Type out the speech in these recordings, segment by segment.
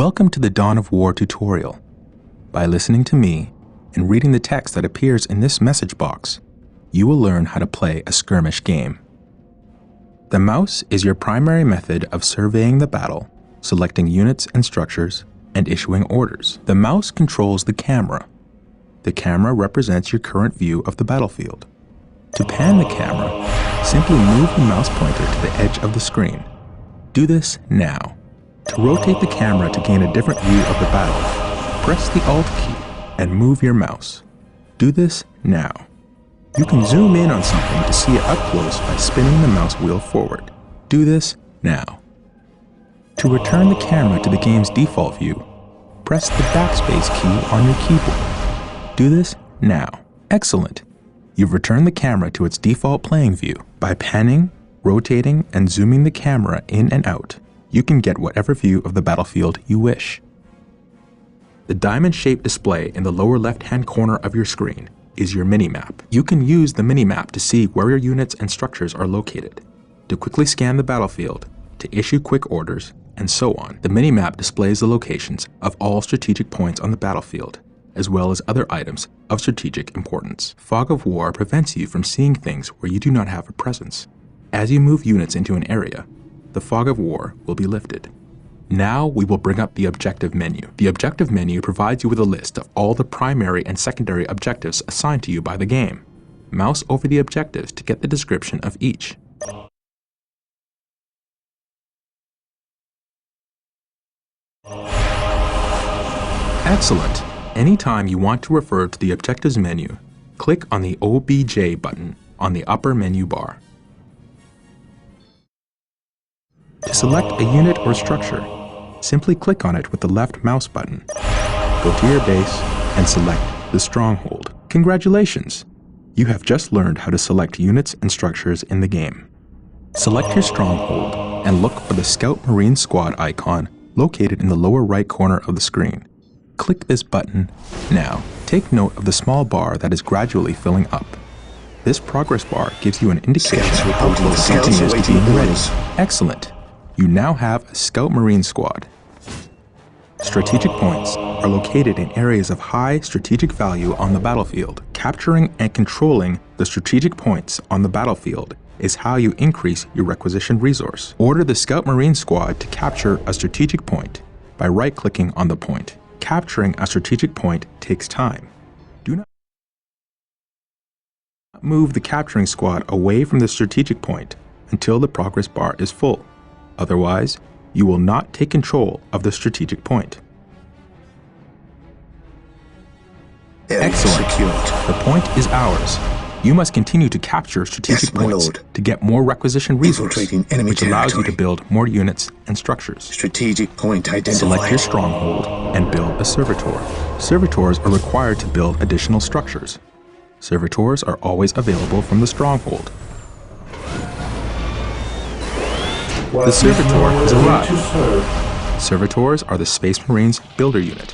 Welcome to the Dawn of War tutorial. By listening to me and reading the text that appears in this message box, you will learn how to play a skirmish game. The mouse is your primary method of surveying the battle, selecting units and structures, and issuing orders. The mouse controls the camera. The camera represents your current view of the battlefield. To pan the camera, simply move the mouse pointer to the edge of the screen. Do this now. To rotate the camera to gain a different view of the battle, press the Alt key and move your mouse. Do this now. You can zoom in on something to see it up close by spinning the mouse wheel forward. Do this now. To return the camera to the game's default view, press the backspace key on your keyboard. Do this now. Excellent. You've returned the camera to its default playing view. By panning, rotating, and zooming the camera in and out, you can get whatever view of the battlefield you wish. The diamond-shaped display in the lower left-hand corner of your screen is your minimap. You can use the minimap to see where your units and structures are located, to quickly scan the battlefield, to issue quick orders, and so on. The minimap displays the locations of all strategic points on the battlefield, as well as other items of strategic importance. Fog of War prevents you from seeing things where you do not have a presence. As you move units into an area, the Fog of War will be lifted. Now we will bring up the objective menu. The objective menu provides you with a list of all the primary and secondary objectives assigned to you by the game. Mouse over the objectives to get the description of each. Excellent. Anytime you want to refer to the objectives menu, click on the OBJ button on the upper menu bar. To select a unit or structure, simply click on it with the left mouse button. Go to your base and select the stronghold. Congratulations! You have just learned how to select units and structures in the game. Select your stronghold and look for the Scout Marine Squad icon located in the lower right corner of the screen. Click this button now. Take note of the small bar that is gradually filling up. This progress bar gives you an indication of how close something is to being ready. Excellent! You now have a Scout Marine Squad. Strategic points are located in areas of high strategic value on the battlefield. Capturing and controlling the strategic points on the battlefield is how you increase your requisition resource. Order the Scout Marine Squad to capture a strategic point by right-clicking on the point. Capturing a strategic point takes time. Do not move the capturing squad away from the strategic point until the progress bar is full. Otherwise, you will not take control of the strategic point. Excellent. The point is ours. You must continue to capture strategic points to get more requisition resources, which allows you to build more units and structures. Strategic point identified. Select your stronghold and build a servitor. Servitors are required to build additional structures. Servitors are always available from the stronghold. The Servitor has arrived. Servitors are the Space Marines builder unit.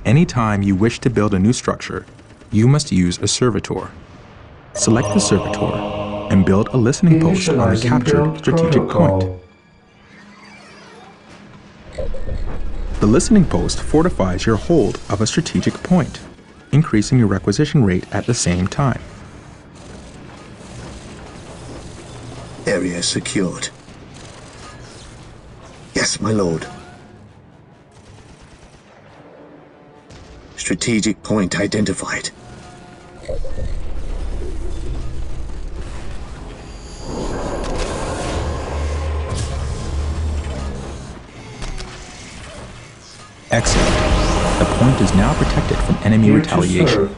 Anytime you wish to build a new structure, you must use a Servitor. Select the Servitor and build a listening post on the captured strategic point. The listening post fortifies your hold of a strategic point, increasing your requisition rate at the same time. Area secured. Yes, my lord. Strategic point identified. Excellent. The point is now protected from enemy retaliation.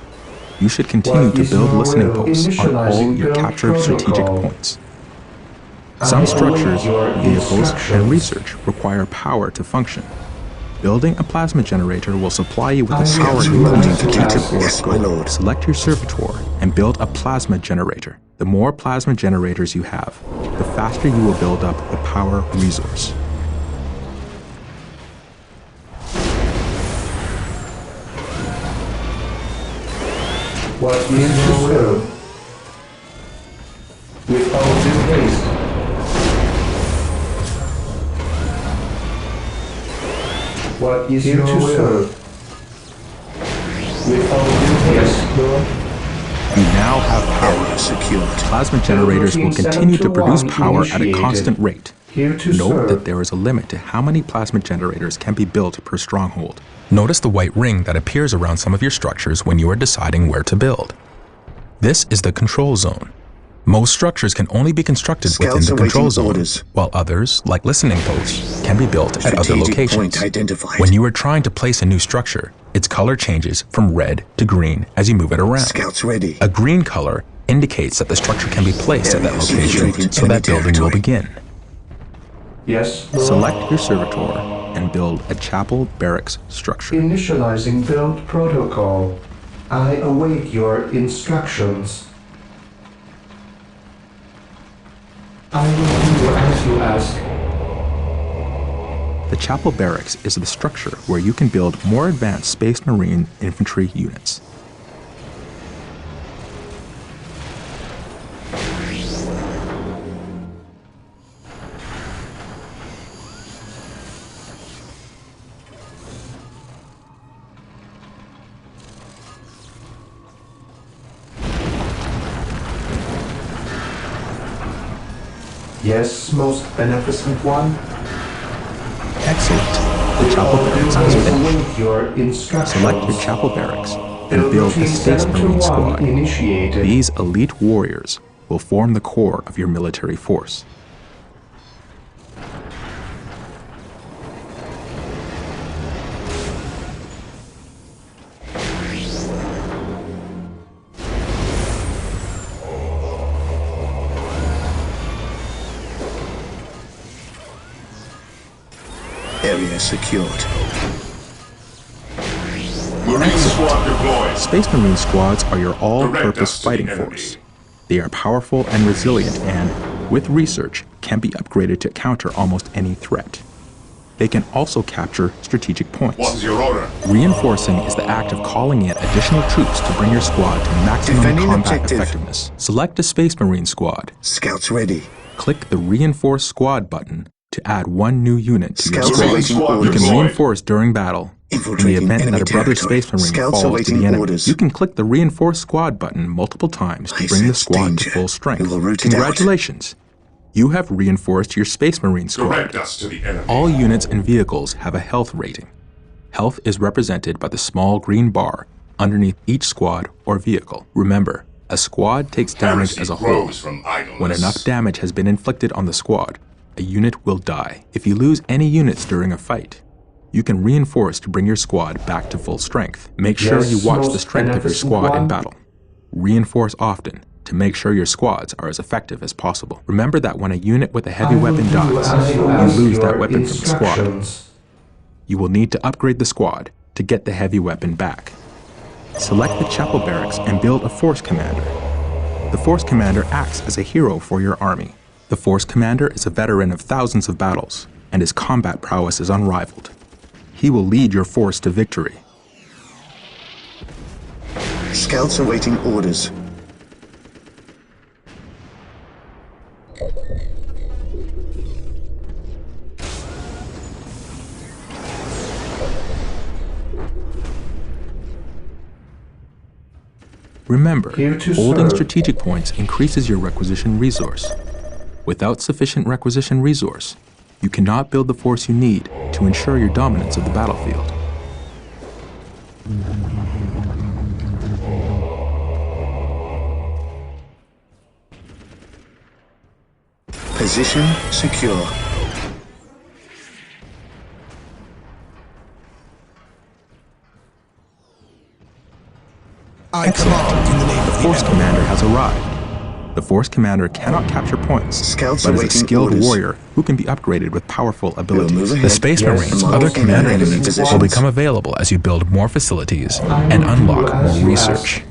You should continue to build listening posts on all your captured strategic points. Some structures, vehicles, and research require power to function. Building a plasma generator will supply you with the power you need to keep your force going. Select your servitor and build a plasma generator. The more plasma generators you have, the faster you will build up the power resource. What is your will? With all due haste. What is your will? With all due haste, Lord. You now have Area power. secured. Plasma generators will continue to produce power at a constant rate. Here to Note serve. that there is a limit to how many plasma generators can be built per stronghold. Notice the white ring that appears around some of your structures when you are deciding where to build. This is the control zone. Most structures can only be constructed within Scouts the control awaiting zone, orders. while others, like listening posts, can be built at other Strategic locations. point identified. When you are trying to place a new structure, its color changes from red to green as you move it around. Scouts ready. A green color indicates that the structure can be placed at that Areas location, infiltrating so that enemy building will territory. begin. Yes, Lord. Select your servitor and build a chapel barracks structure. Initializing build protocol. I await your instructions. I will do as you ask. The chapel barracks is the structure where you can build more advanced Space Marine infantry units. Yes, most beneficent one. Excellent. The With chapel all due barracks is haste, finished. await your instructions. Select your chapel barracks and Build build a routine Space 7 to Marine 1 squad. initiated. These elite warriors will form the core of your military force. Area secured. Marine squad deployed. Space Marine squads are your Direct all-purpose us to the fighting enemy. force. They are powerful and resilient and, with research, can be upgraded to counter almost any threat. They can also capture strategic points. What's your order? Reinforcing is the act of calling in additional troops to bring your squad to maximum Defending combat objective. effectiveness. Select a Space Marine squad. Scouts ready. Click the Reinforce Squad button to add one new unit to your Scouts squad. awaiting Squad You can orders. deployed. reinforce during battle. In the Infiltrating event enemy that a brother territory. Space Marine Scouts falls to awaiting the enemy, orders. you can click the Reinforce Squad button multiple times to I bring the sense squad danger. to full strength. We will root it out. Congratulations! You have reinforced your Space Marine squad. Direct us to the enemy. All units and vehicles have a health rating. Health is represented by the small green bar underneath each squad or vehicle. Remember, a squad takes damage Heresy as a whole. grows from idleness. When enough damage has been inflicted on the squad, a unit will die. If you lose any units during a fight, you can reinforce to bring your squad back to full strength. Make sure Yes, you watch the most strength of your beneficent squad in one. battle. Reinforce often to make sure your squads are as effective as possible. Remember that when a unit with a heavy I will weapon do dies, as you you ask lose your that weapon from the squad. instructions. You will need to upgrade the squad to get the heavy weapon back. Select the chapel barracks and build a force commander. The force commander acts as a hero for your army. The force commander is a veteran of thousands of battles, and his combat prowess is unrivaled. He will lead your force to victory. Scouts awaiting orders. Remember, Here to holding serve. strategic points increases your requisition resource. Without sufficient requisition resource, you cannot build the force you need to ensure your dominance of the battlefield. Position secure. The force commander has arrived. The force commander cannot capture points, Scouts but is a awaiting skilled orders. warrior who can be upgraded with powerful abilities. move The ahead. Space Yes, Marines' mark other any commander enemy units will positions. become available as you build more facilities I and will do unlock as more you research.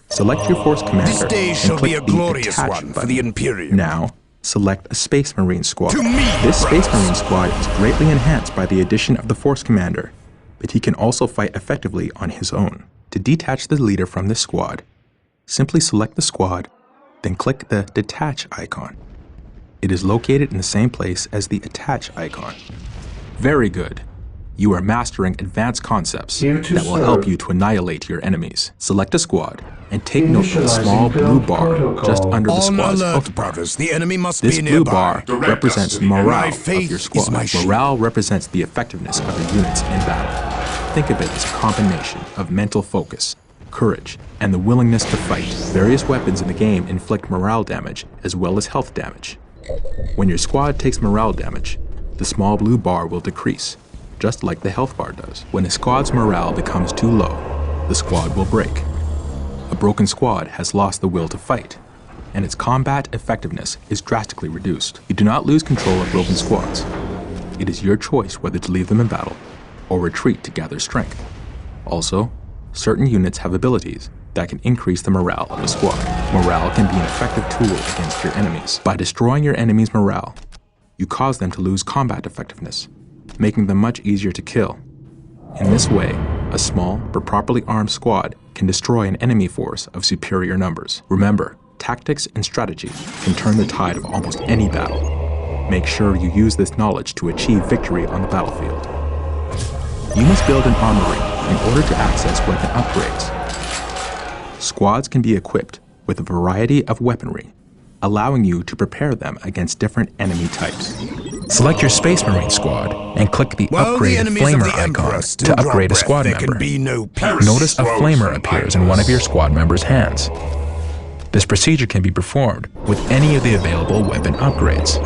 Select your force commander This day and shall click be a the glorious Attach one for button. the Imperium. Now, select a Space Marine squad. To me, This Space brothers. Marine squad is greatly enhanced by the addition of the force commander, but he can also fight effectively on his own. To detach the leader from this squad, simply select the squad, then click the Detach icon. It is located in the same place as the Attach icon. Very good. You are mastering advanced concepts Here to that will serve. help you to annihilate your enemies. Select a squad and take note of the Initializing small blue build bar protocol. just under the On squad's alert, health bar. brothers. The enemy must This be blue nearby. bar Direct us represents to the morale My of faith your is squad. my shield. Morale represents the effectiveness of your units in battle. Think of it as a combination of mental focus, courage, and the willingness to fight. Various weapons in the game inflict morale damage as well as health damage. When your squad takes morale damage, the small blue bar will decrease, just like the health bar does. When a squad's morale becomes too low, the squad will break. A broken squad has lost the will to fight, and its combat effectiveness is drastically reduced. You do not lose control of broken squads. It is your choice whether to leave them in battle or retreat to gather strength. Also, certain units have abilities that can increase the morale of the squad. Morale can be an effective tool against your enemies. By destroying your enemy's morale, you cause them to lose combat effectiveness, making them much easier to kill. In this way, a small but properly armed squad can destroy an enemy force of superior numbers. Remember, tactics and strategy can turn the tide of almost any battle. Make sure you use this knowledge to achieve victory on the battlefield. You must build an armory in order to access weapon upgrades. Squads can be equipped with a variety of weaponry, allowing you to prepare them against different enemy types. Select your Space Marine squad and click the While the upgrade enemies flamer of the Emperor icon still to draw upgrade a breath, squad there member. can be no peace. Notice a Rose flamer from appears in one of your squad members' hands. This procedure can be performed with any of the available weapon upgrades.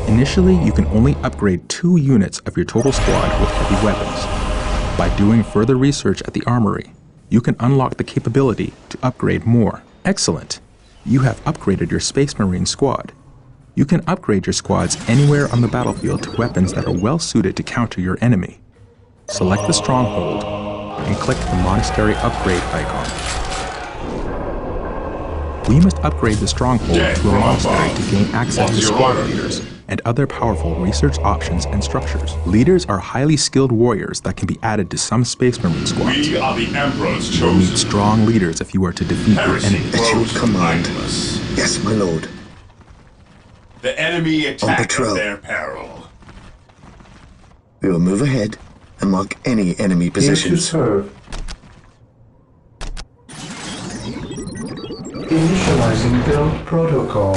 Initially, you can only upgrade 2 units of your total squad with heavy weapons. By doing further research at the armory, you can unlock the capability to upgrade more. Excellent! You have upgraded your Space Marine squad. You can upgrade your squads anywhere on the battlefield to weapons that are well suited to counter your enemy. Select the stronghold and click the monastery upgrade icon. We must upgrade the stronghold Dead to a from monastery above. to gain access to What's your squad order? leaders and other powerful research options and structures. Leaders are highly skilled warriors that can be added to some Space Marine squads. We are the Emperor's You'll need chosen. strong leaders if you are to defeat your Heresy enemies. At your grows from command. idleness. Yes, my lord. The enemy attack patrol. at their peril. We will move ahead and mark any enemy Here to positions. serve. Initializing build protocol.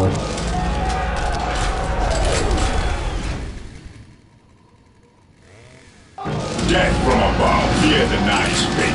Death from above. Fear the nice fate.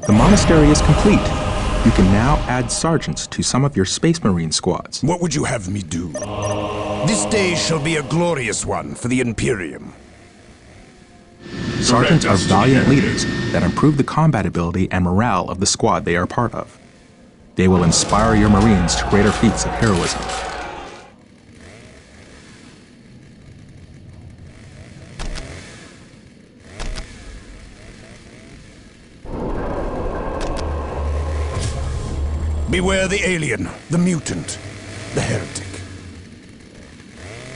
The monastery is complete. You can now add sergeants to some of your Space Marine squads. What would you have me do? This day shall be a glorious one for the Imperium. Sergeants Direct are us to the valiant enemy. leaders that improve the combat ability and morale of the squad they are part of. They will inspire your Marines to greater feats of heroism. Beware the alien, the mutant, the heretic.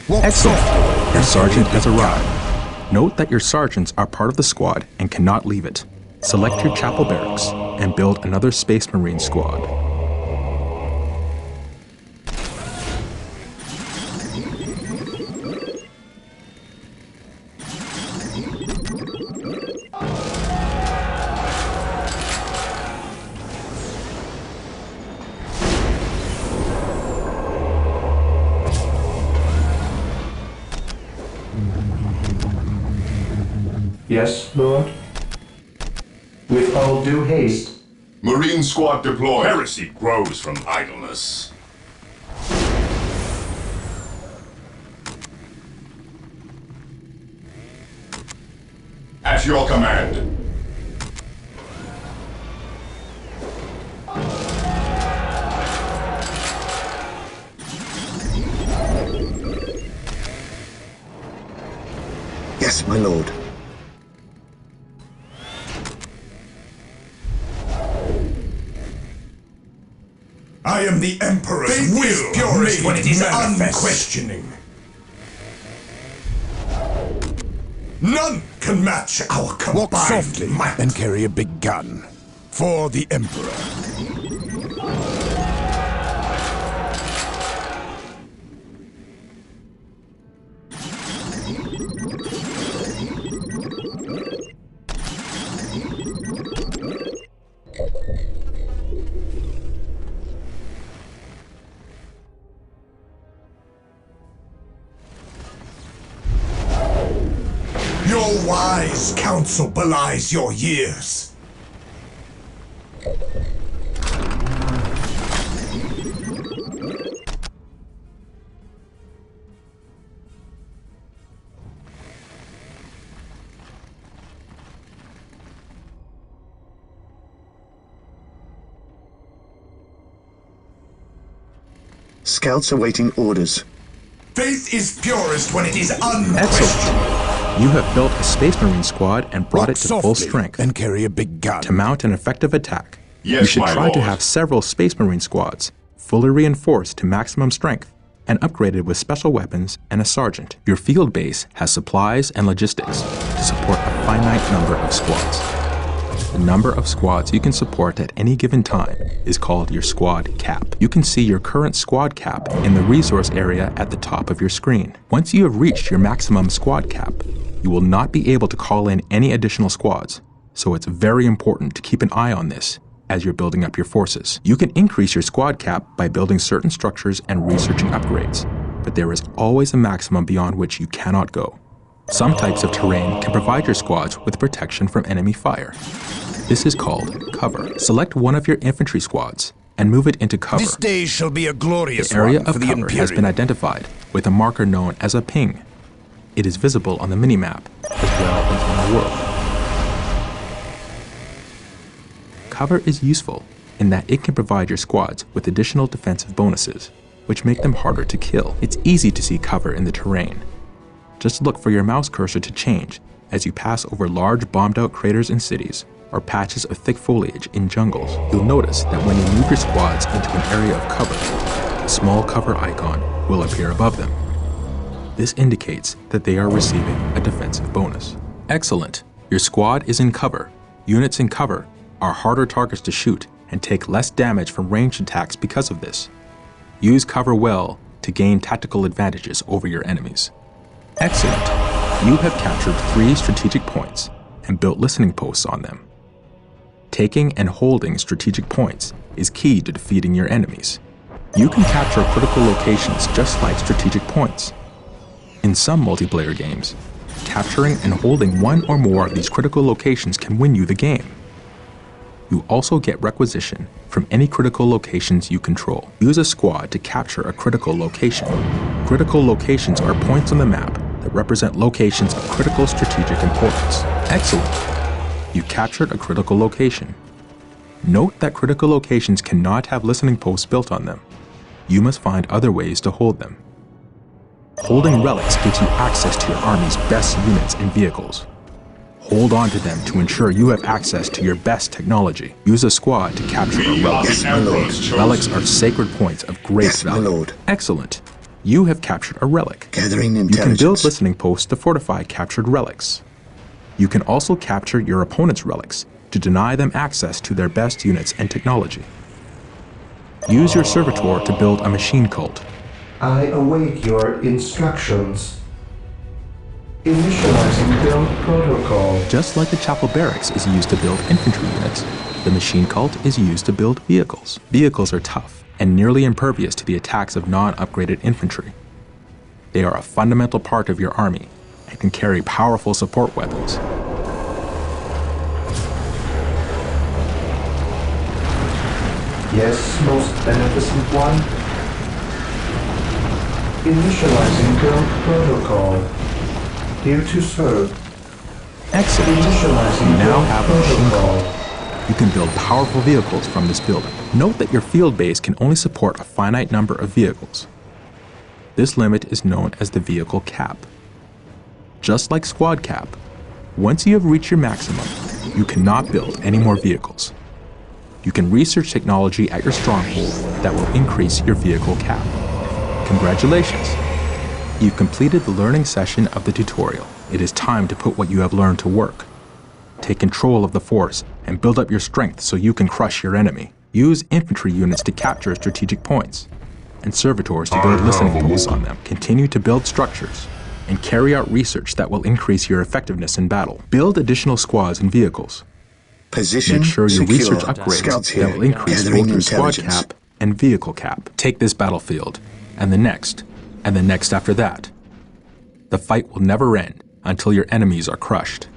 Walk Excellent! softly. Your sergeant has arrived. Note that your sergeants are part of the squad and cannot leave it. Select your chapel barracks and build another Space Marine squad. Yes, Lord? With all due haste. Marine squad deployed. Heresy grows from idleness. your command. Yes, my lord. I am the Emperor's Faith will is purest when it is manifest. unquestioning. None can match our combined Walk softly might. And carry a big gun. For the Emperor. Your wise counsel belies your years. Scouts awaiting orders. Faith is purest when it is unquestioned. Excellent. You have built a Space Marine squad and brought Walk it to full softly strength. and carry a big gun. To mount an effective attack, Yes, you should my try to lord. have several Space Marine squads, fully reinforced to maximum strength, and upgraded with special weapons and a sergeant. Your field base has supplies and logistics to support a finite number of squads. The number of squads you can support at any given time is called your squad cap. You can see your current squad cap in the resource area at the top of your screen. Once you have reached your maximum squad cap, you will not be able to call in any additional squads, so it's very important to keep an eye on this as you're building up your forces. You can increase your squad cap by building certain structures and researching upgrades, but there is always a maximum beyond which you cannot go. Some types of terrain can provide your squads with protection from enemy fire. This is called cover. Select one of your infantry squads and move it into cover. This day shall be a glorious The area one for of the cover Imperium. has been identified with a marker known as a ping. It is visible on the minimap as well as in the world. Cover is useful in that it can provide your squads with additional defensive bonuses, which make them harder to kill. It's easy to see cover in the terrain. Just look for your mouse cursor to change as you pass over large bombed-out craters in cities or patches of thick foliage in jungles. You'll notice that when you move your squads into an area of cover, a small cover icon will appear above them. This indicates that they are receiving a defensive bonus. Excellent. Your squad is in cover. Units in cover are harder targets to shoot and take less damage from ranged attacks because of this. Use cover well to gain tactical advantages over your enemies. Excellent. You have captured 3 strategic points and built listening posts on them. Taking and holding strategic points is key to defeating your enemies. You can capture critical locations just like strategic points. In some multiplayer games, capturing and holding one or more of these critical locations can win you the game. You also get requisition from any critical locations you control. Use a squad to capture a critical location. Critical locations are points on the map that represent locations of critical strategic importance. Excellent! You captured a critical location. Note that critical locations cannot have listening posts built on them. You must find other ways to hold them. Holding relics gives you access to your army's best units and vehicles. Hold on to them to ensure you have access to your best technology. Use a squad to capture a relic. Yes, my lord. Relics are sacred points of great Yes, my value. lord. Excellent. You have captured a relic. Gathering You can intelligence. build listening posts to fortify captured relics. You can also capture your opponent's relics to deny them access to their best units and technology. Use your servitor to build a machine cult. I await your instructions. Initializing build protocol. Just like the chapel barracks is used to build infantry units, the machine cult is used to build vehicles. Vehicles are tough and nearly impervious to the attacks of non-upgraded infantry. They are a fundamental part of your army and can carry powerful support weapons. Yes, most beneficent one. Initializing build protocol. Here to serve. Excellent. You now have a machine cult. You can build powerful vehicles from this building. Note that your field base can only support a finite number of vehicles. This limit is known as the vehicle cap. Just like squad cap, once you have reached your maximum, you cannot build any more vehicles. You can research technology at your stronghold that will increase your vehicle cap. Congratulations! You've completed the learning session of the tutorial. It is time to put what you have learned to work. Take control of the force and build up your strength so you can crush your enemy. Use infantry units to capture strategic points, and servitors to build listening posts on them. Continue to build structures, and carry out research that will increase your effectiveness in battle. Build additional squads and vehicles. Position Make sure you secure. research upgrades Scouts here. that will increase Gathering both your squad intelligence. cap and vehicle cap. Take this battlefield, and the next after that. The fight will never end until your enemies are crushed.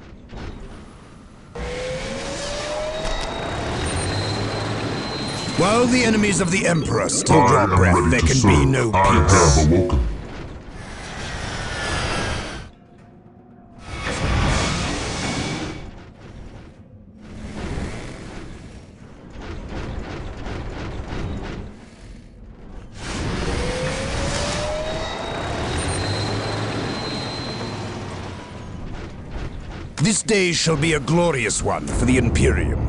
While the enemies of the Emperor still draw breath, there can be no peace. Awoken. This day shall be a glorious one for the Imperium.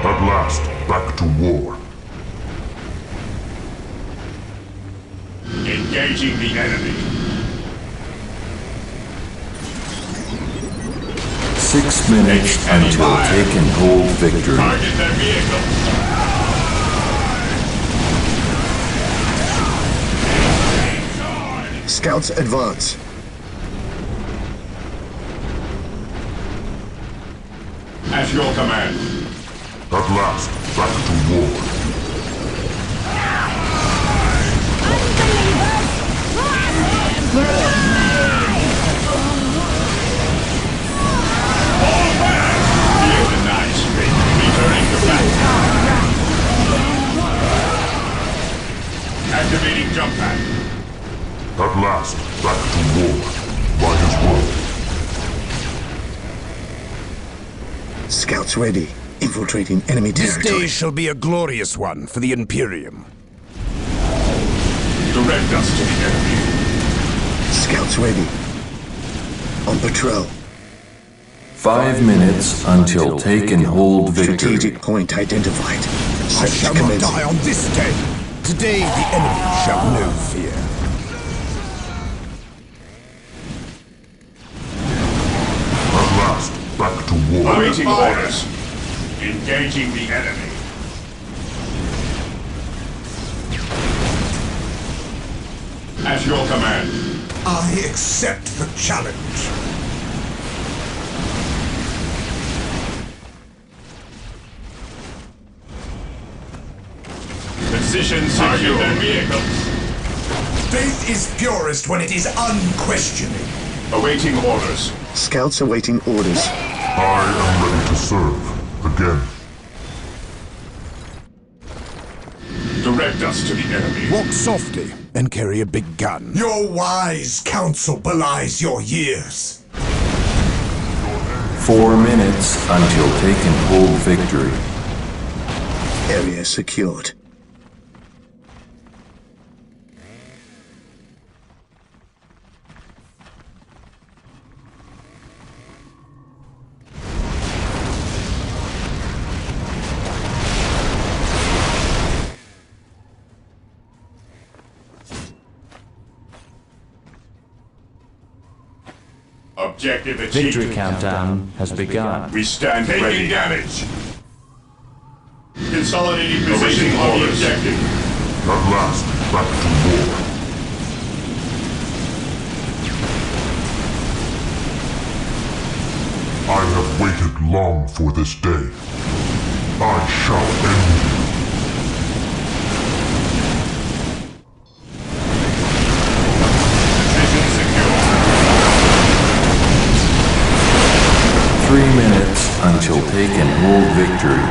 At last, back to war. Engaging the enemy. 6 minutes until take and hold victory. Target their vehicle. Scouts advance. At your command. At last, back to war. All back! Feel the nice streak. Returning to battle. Activating jump pad. At last, back to war. Might as well. Scouts ready. Infiltrating enemy This territory. day shall be a glorious one for the Imperium. Direct us to the enemy. Scouts ready. On patrol. 5 minutes until take and hold victory. Strategic point identified. I Search shall not commencing. die on this day. Today the enemy shall know fear. At last, back to war. Awaiting orders. Engaging the enemy. At your command. I accept the challenge. Position secure. Their vehicles. Faith is purest when it is unquestioning. Awaiting orders. Scouts awaiting orders. I am ready to serve. Again. Direct us to the enemy. Walk softly and carry a big gun. Your wise counsel belies your years. 4 minutes until take and hold victory. Area secured. Objective achieved. Victory countdown has begun. We stand taking ready. Damage. Consolidating position on the objective. At last, back to war. I have waited long for this day. I shall end you. Position secure. 3 minutes until take and hold victory.